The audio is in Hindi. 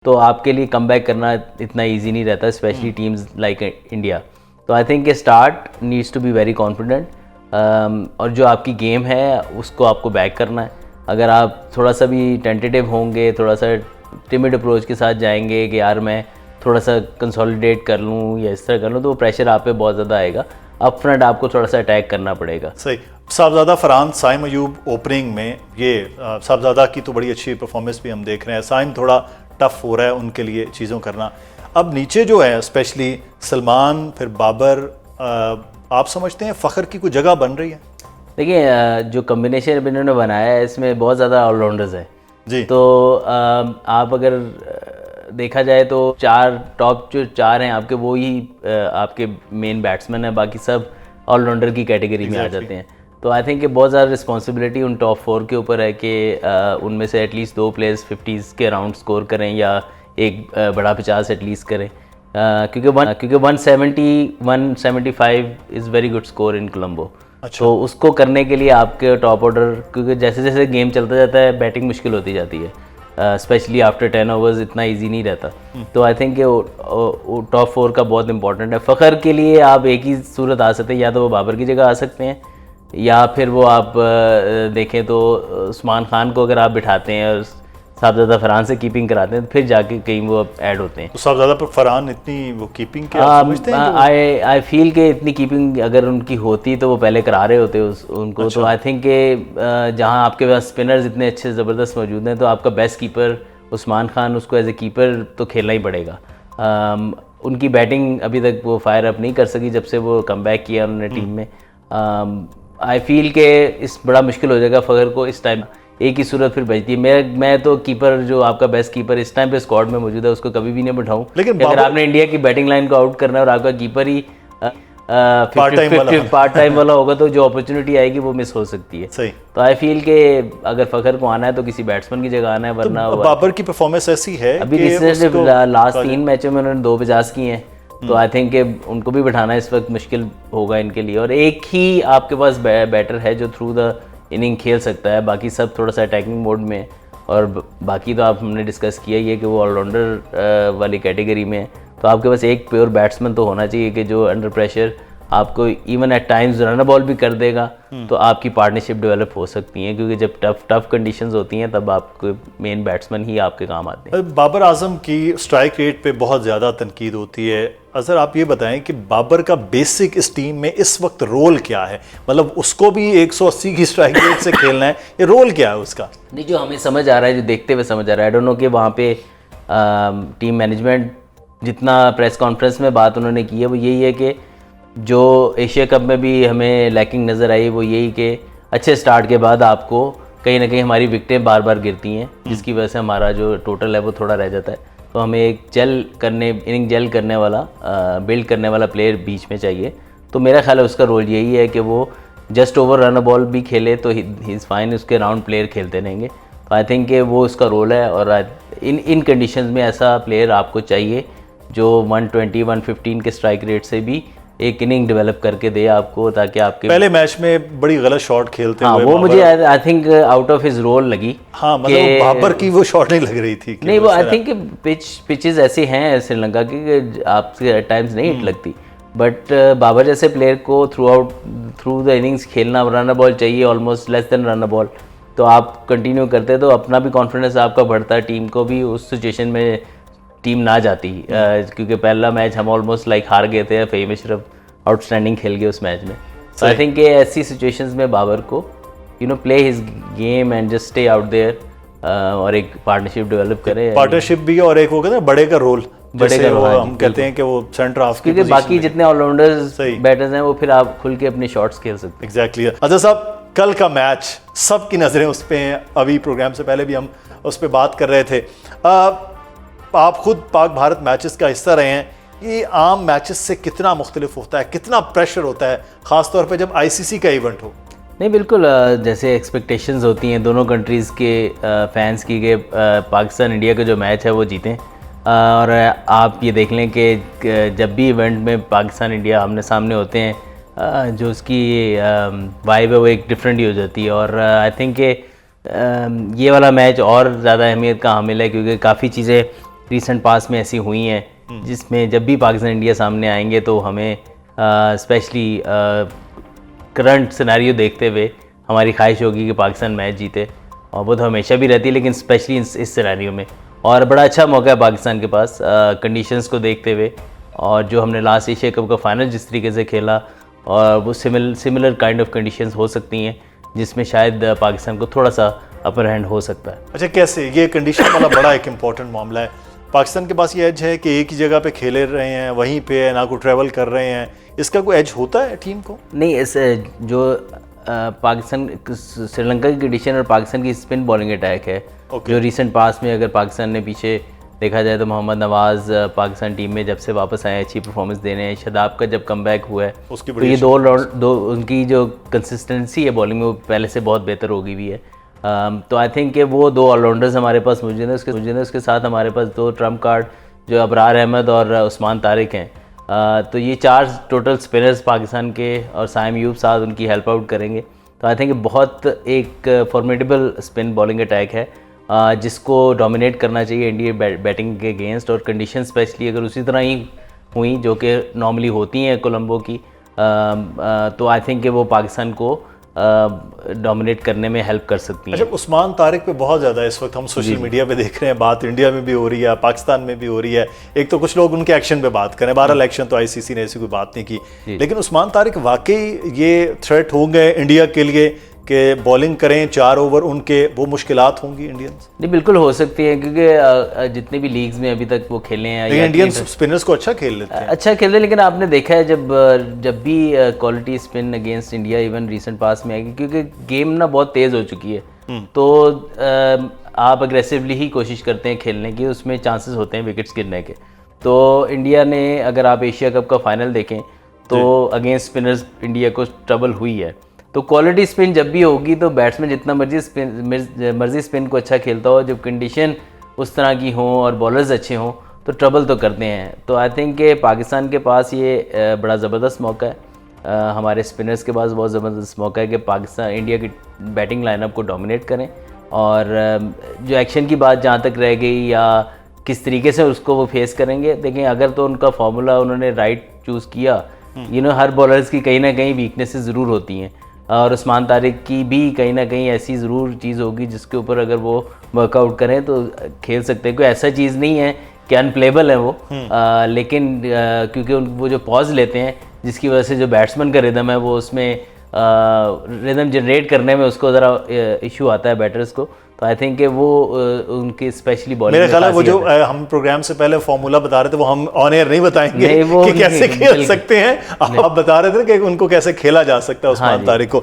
तो आपके लिए कम बैक करना इतना ईजी नहीं रहता, स्पेशली टीम्स लाइक इंडिया। तो I think start needs to be very confident, और जो आपकी गेम है उसको आपको बैक करना है। अगर आप थोड़ा सा भी टेंटेटिव होंगे, थोड़ा सा टिमिड अप्रोच के साथ जाएंगे कि यार मैं थोड़ा सा कंसोलिडेट कर लूँ या इस तरह कर लूँ, तो वो प्रेशर आप पे बहुत ज़्यादा आएगा। अप फ्रंट आपको थोड़ा सा अटैक करना पड़ेगा। सही। साहबजादा फरहान, साइम अयूब ओपनिंग में, ये साहबजादा की तो बड़ी अच्छी परफॉर्मेंस भी हम देख रहे हैं। साइम थोड़ा टफ हो रहा है उनके लिए चीज़ों करना। अब नीचे जो है स्पेशली सलमान, फिर बाबर, आप समझते हैं फ़खर की कोई जगह बन रही है? देखिए, जो कम्बिनेशन अभी इन्होंने बनाया है इसमें बहुत ज़्यादा ऑलराउंडर्स हैं जी। तो आप अगर देखा जाए तो टॉप जो चार हैं आपके, वो ही आपके मेन बैट्समैन हैं, बाकी सब ऑलराउंडर की कैटेगरी में आ जाते हैं। तो आई थिंक बहुत ज़्यादा रिस्पॉन्सिबिलिटी उन टॉप 4 के ऊपर है कि उनमें से एटलीस्ट 2 प्लेयर्स 50s के अराउंड स्कोर करें या एक बड़ा 50 एटलीस्ट करें, क्योंकि 170 175 is very good score in Colombo. अच्छा। तो उसको करने के लिए आपके टॉप ऑर्डर, क्योंकि जैसे जैसे गेम चलता जाता है बैटिंग मुश्किल होती जाती है, स्पेशली आफ्टर 10 ओवर्स इतना इजी नहीं रहता। तो आई थिंक टॉप 4 का बहुत इंपॉर्टेंट है। फ़खर के लिए आप एक ही सूरत आ सकते हैं, या तो वो बाबर की जगह आ सकते हैं, या फिर वो आप देखें तो उस्मान खान को अगर आप बिठाते हैं और साहबजादा फरहान से कीपिंग कराते हैं तो फिर जाके कहीं वो ऐड होते हैं। तो साहबजादा पर फरहान इतनी वो कीपिंग के आप समझते हैं? आई फील कि इतनी कीपिंग अगर उनकी होती तो वो पहले करा रहे होते उनको। अच्छा। तो आई थिंक कि जहां आपके पास स्पिनर्स इतने अच्छे ज़बरदस्त मौजूद हैं, तो आपका बेस्ट कीपर उस्मान खान, उसको एज ए कीपर तो खेलना ही पड़ेगा। उनकी बैटिंग अभी तक वो फायर अप नहीं कर सकी जब से वो कम बैक किया उन्होंने टीम में। आई फील के इस बड़ा मुश्किल हो जाएगा फ़खर को इस टाइम, एक ही सूरत फिर बचती है। मैं तो कीपर, जो आपका बेस्ट कीपर इस टाइम पे स्क्वाड में मौजूद है, उसको कभी भी नहीं बिठाऊं। लेकिन अगर आपने इंडिया की बैटिंग लाइन को आउट करना है और आपका कीपर ही पार्ट टाइम वाला होगा, तो जो अपॉर्चुनिटी आएगी वो मिस हो सकती है। सही। तो आई फील के अगर फ़खर को आना है तो किसी बैट्समैन की जगह आना है, वरना तो बाबर की परफॉर्मेंस ऐसी है अभी रिसेंटली लास्ट 3 मैचों में उन्होंने 2 50 किए हैं, तो आई थिंक उनको भी बिठाना इस वक्त मुश्किल होगा इनके लिए। और एक ही आपके पास बैटर है जो थ्रू द इनिंग खेल सकता है, बाकी सब थोड़ा सा अटैकिंग मोड में, और बाकी तो आप हमने डिस्कस किया ही है कि वो ऑलराउंडर वाली कैटेगरी में है। तो आपके पास एक प्योर बैट्समैन तो होना चाहिए कि जो अंडर प्रेशर आपको even at times run ball भी कर देगा, तो आपकी पार्टनरशिप डेवलप हो सकती है, क्योंकि जब टफ कंडीशंस होती हैं तब आपके मेन बैट्समैन ही आपके काम आते हैं। बाबर आजम की स्ट्राइक रेट पे बहुत ज़्यादा तनकीद होती है। अज़र आप ये बताएं कि बाबर का बेसिक इस टीम में इस वक्त रोल क्या है? मतलब उसको भी 180 की स्ट्राइक रेट से खेलना है, ये रोल क्या है उसका? नहीं, जो हमें समझ आ रहा है, जो देखते हुए समझ आ रहा है, आई डोंट नो कि वहाँ पे टीम मैनेजमेंट जितना प्रेस कॉन्फ्रेंस में बात उन्होंने की है वो यही है कि जो एशिया कप में भी हमें लैकिंग नज़र आई वो यही कि अच्छे स्टार्ट के बाद आपको कहीं ना कहीं हमारी विकेटें बार बार गिरती हैं, जिसकी वजह से हमारा जो टोटल है वो थोड़ा रह जाता है। तो हमें एक इनिंग जेल करने वाला, बिल्ड करने वाला प्लेयर बीच में चाहिए। तो मेरा ख्याल है उसका रोल यही है कि वो जस्ट ओवर रन बॉल भी खेले तो ही इज़ फाइन, उसके राउंड प्लेयर खेलते रहेंगे। तो आई थिंक कि वो उसका रोल है, और इन कंडीशंस में ऐसा प्लेयर आपको चाहिए जो 120 115 के स्ट्राइक रेट से भी एक इनिंग डेवलप करके दे आपको, ताकि आपके पहले मैच में बड़ी गलत शॉट खेलते हुए वो मुझे I think out of his role लगी। हाँ, मतलब बाबर की वो शॉट नहीं लग रही थी। नहीं, वो आई थिंक पिचेस ऐसी हैं श्रीलंका की आपसे एट टाइम्स नहीं हिट लगती, बट बाबर जैसे प्लेयर को थ्रू द इनिंग्स खेलना, रन बॉल चाहिए almost less than run ball, तो आप कंटिन्यू करते तो अपना भी कॉन्फिडेंस आपका बढ़ता है, टीम को भी उस सिचुएशन में टीम ना जाती, क्योंकि पहला मैच हम ऑलमोस्ट लाइक हार गए थे, फ़हीम अशरफ आउटस्टैंडिंग खेल गए उस मैच में। तो आई थिंक ऐसी सिचुएशंस में बाबर को play his game and just stay out there, और एक पार्टनरशिप डेवलप करे। पार्टनरशिप भी, और एक वो कहते हैं बड़े का रोल, हम कहते हैं कि वो सेंटर ऑफ, क्योंकि बाकी जितने ऑलराउंडर्स बैटर्स हैं वो फिर आप खुल के अपने शॉट्स खेल सकते हैं। एग्जैक्टली। अच्छा साहब, कल का मैच सबकी नज़रें उस पर हैं, अभी प्रोग्राम से पहले भी हम उस पर बात कर रहे थे। आप खुद पाक भारत मैचेस का हिस्सा रहे हैं, ये आम मैचेस से कितना मुख्तलिफ होता है, कितना प्रेशर होता है, ख़ास तौर पे जब आईसीसी का इवेंट हो? नहीं, बिल्कुल, जैसे एक्सपेक्टेशंस होती हैं दोनों कंट्रीज़ के फैंस की कि पाकिस्तान इंडिया का जो मैच है वो जीतें, और आप ये देख लें कि जब भी इवेंट में पाकिस्तान इंडिया आमने सामने होते हैं, जो उसकी वाइब है वो एक डिफरेंट ही हो जाती है। और आई थिंक ये वाला मैच और ज़्यादा अहमियत का हामिल है, क्योंकि काफ़ी चीज़ें रिसेंट पास में ऐसी हुई हैं जिसमें जब भी पाकिस्तान इंडिया सामने आएंगे तो हमें स्पेशली करंट सिनेरियो देखते हुए हमारी ख्वाहिश होगी कि पाकिस्तान मैच जीते, और वो तो हमेशा भी रहती है, लेकिन स्पेशली इस सिनेरियो में। और बड़ा अच्छा मौका है पाकिस्तान के पास कंडीशंस को देखते हुए, और जो हमने लास्ट एशिया कप का फाइनल जिस तरीके से खेला, और वो सिमिलर काइंड ऑफ कंडीशंस हो सकती हैं जिसमें शायद पाकिस्तान को थोड़ा सा अपर हैंड हो सकता है। अच्छा, कैसे ये कंडीशन वाला बड़ा एक इम्पॉर्टेंट मामला है। पाकिस्तान के पास ये एज है कि एक ही जगह पे खेले रहे हैं, वहीं पे ना को ट्रैवल कर रहे हैं, इसका कोई एज होता है टीम को? नहीं, इस जो पाकिस्तान श्रीलंका की कंडीशन और पाकिस्तान की स्पिन बॉलिंग अटैक है, जो रिसेंट पास में अगर पाकिस्तान ने पीछे देखा जाए तो मोहम्मद नवाज़ पाकिस्तान टीम में जब से वापस आए अच्छी परफॉर्मेंस देने हैं, शादाब का जब कमबैक हुआ है तो ये दो उनकी जो कंसिस्टेंसी है बॉलिंग में वो पहले से बहुत बेहतर हो गई हुई है। तो आई थिंक कि वो दो ऑलराउंडर्स हमारे पास मौजूद हैं। उसके साथ हमारे पास दो ट्रम्प कार्ड जो अबरार अहमद और उस्मान तारिक हैं। तो ये 4 टोटल स्पिनर्स पाकिस्तान के, और साइम यूब साथ उनकी हेल्प आउट करेंगे। तो आई थिंक बहुत एक फॉर्मेडेबल स्पिन बॉलिंग अटैक है जिसको डोमिनेट करना चाहिए इंडिया बैटिंग के अगेंस्ट। और कंडीशन स्पेशली अगर उसी तरह ही हुई जो कि नॉर्मली होती हैं कोलंबो की, तो आई थिंक कि वो पाकिस्तान को डोमिनेट करने में हेल्प कर सकती हैं। अच्छा, उस्मान तारिक पे बहुत ज़्यादा इस वक्त हम सोशल मीडिया पे देख रहे हैं, बात इंडिया में भी हो रही है, पाकिस्तान में भी हो रही है। एक तो कुछ लोग उनके एक्शन पे बात करें, 12 एक्शन तो आईसीसी ने ऐसी कोई बात नहीं की, लेकिन उस्मान तारिक वाकई ये थ्रेट हो गए इंडिया के लिए कि बॉलिंग करें 4 ओवर उनके, वो मुश्किलात होंगी इंडियंस? नहीं, बिल्कुल हो सकती है, क्योंकि जितने भी लीग्स में अभी तक वो खेले हैं, इंडियन स्पिनर्स को अच्छा खेल लेते हैं, अच्छा खेलते हैं, लेकिन आपने देखा है जब भी quality spin against India even recent past में आएगी, क्योंकि गेम ना बहुत तेज़ हो चुकी है, तो आप अग्रेसिवली ही कोशिश करते हैं खेलने की, उसमें चांसेस होते हैं विकेट्स गिरने के। तो इंडिया ने, अगर आप एशिया कप का फाइनल देखें तो अगेंस्ट स्पिनर्स इंडिया को ट्रबल हुई है। तो क्वालिटी स्पिन जब भी होगी तो बैट्समैन जितना मर्जी स्पिन को अच्छा खेलता हो, जब कंडीशन उस तरह की हो और बॉलर्स अच्छे हों तो ट्रबल तो करते हैं। तो आई थिंक कि पाकिस्तान के पास ये बड़ा ज़बरदस्त मौका है, हमारे स्पिनर्स के पास बहुत ज़बरदस्त मौका है कि पाकिस्तान इंडिया की बैटिंग लाइनअप को डोमिनेट करें। और जो एक्शन की बात जहाँ तक रह गई या किस तरीके से उसको वो फेस करेंगे, देखें अगर तो उनका फार्मूला उन्होंने राइट चूज़ किया, हर बॉलर्स की कहीं ना कहीं वीकनेसेस ज़रूर होती हैं, और उस्मान तारिक की भी कहीं ना कहीं ऐसी ज़रूर चीज़ होगी जिसके ऊपर अगर वो वर्कआउट करें तो खेल सकते हैं। कोई ऐसा चीज़ नहीं है कि अनप्लेबल है वो, लेकिन क्योंकि वो जो पॉज लेते हैं जिसकी वजह से जो बैट्समैन का रिदम है वो उसमें रिदम जनरेट करने में उसको ज़रा इशू आता है बैटर्स को। तो आई थिंक कि वो उनकी स्पेशली बॉलिंग, मेरे ख्याल है वो जो हम प्रोग्राम से पहले फॉर्मूला बता रहे थे वो हम ऑन एयर नहीं बताएंगे कि कैसे खेल सकते हैं, आप बता रहे थे कि उनको कैसे खेला जा सकता है उस्मान तारिक को।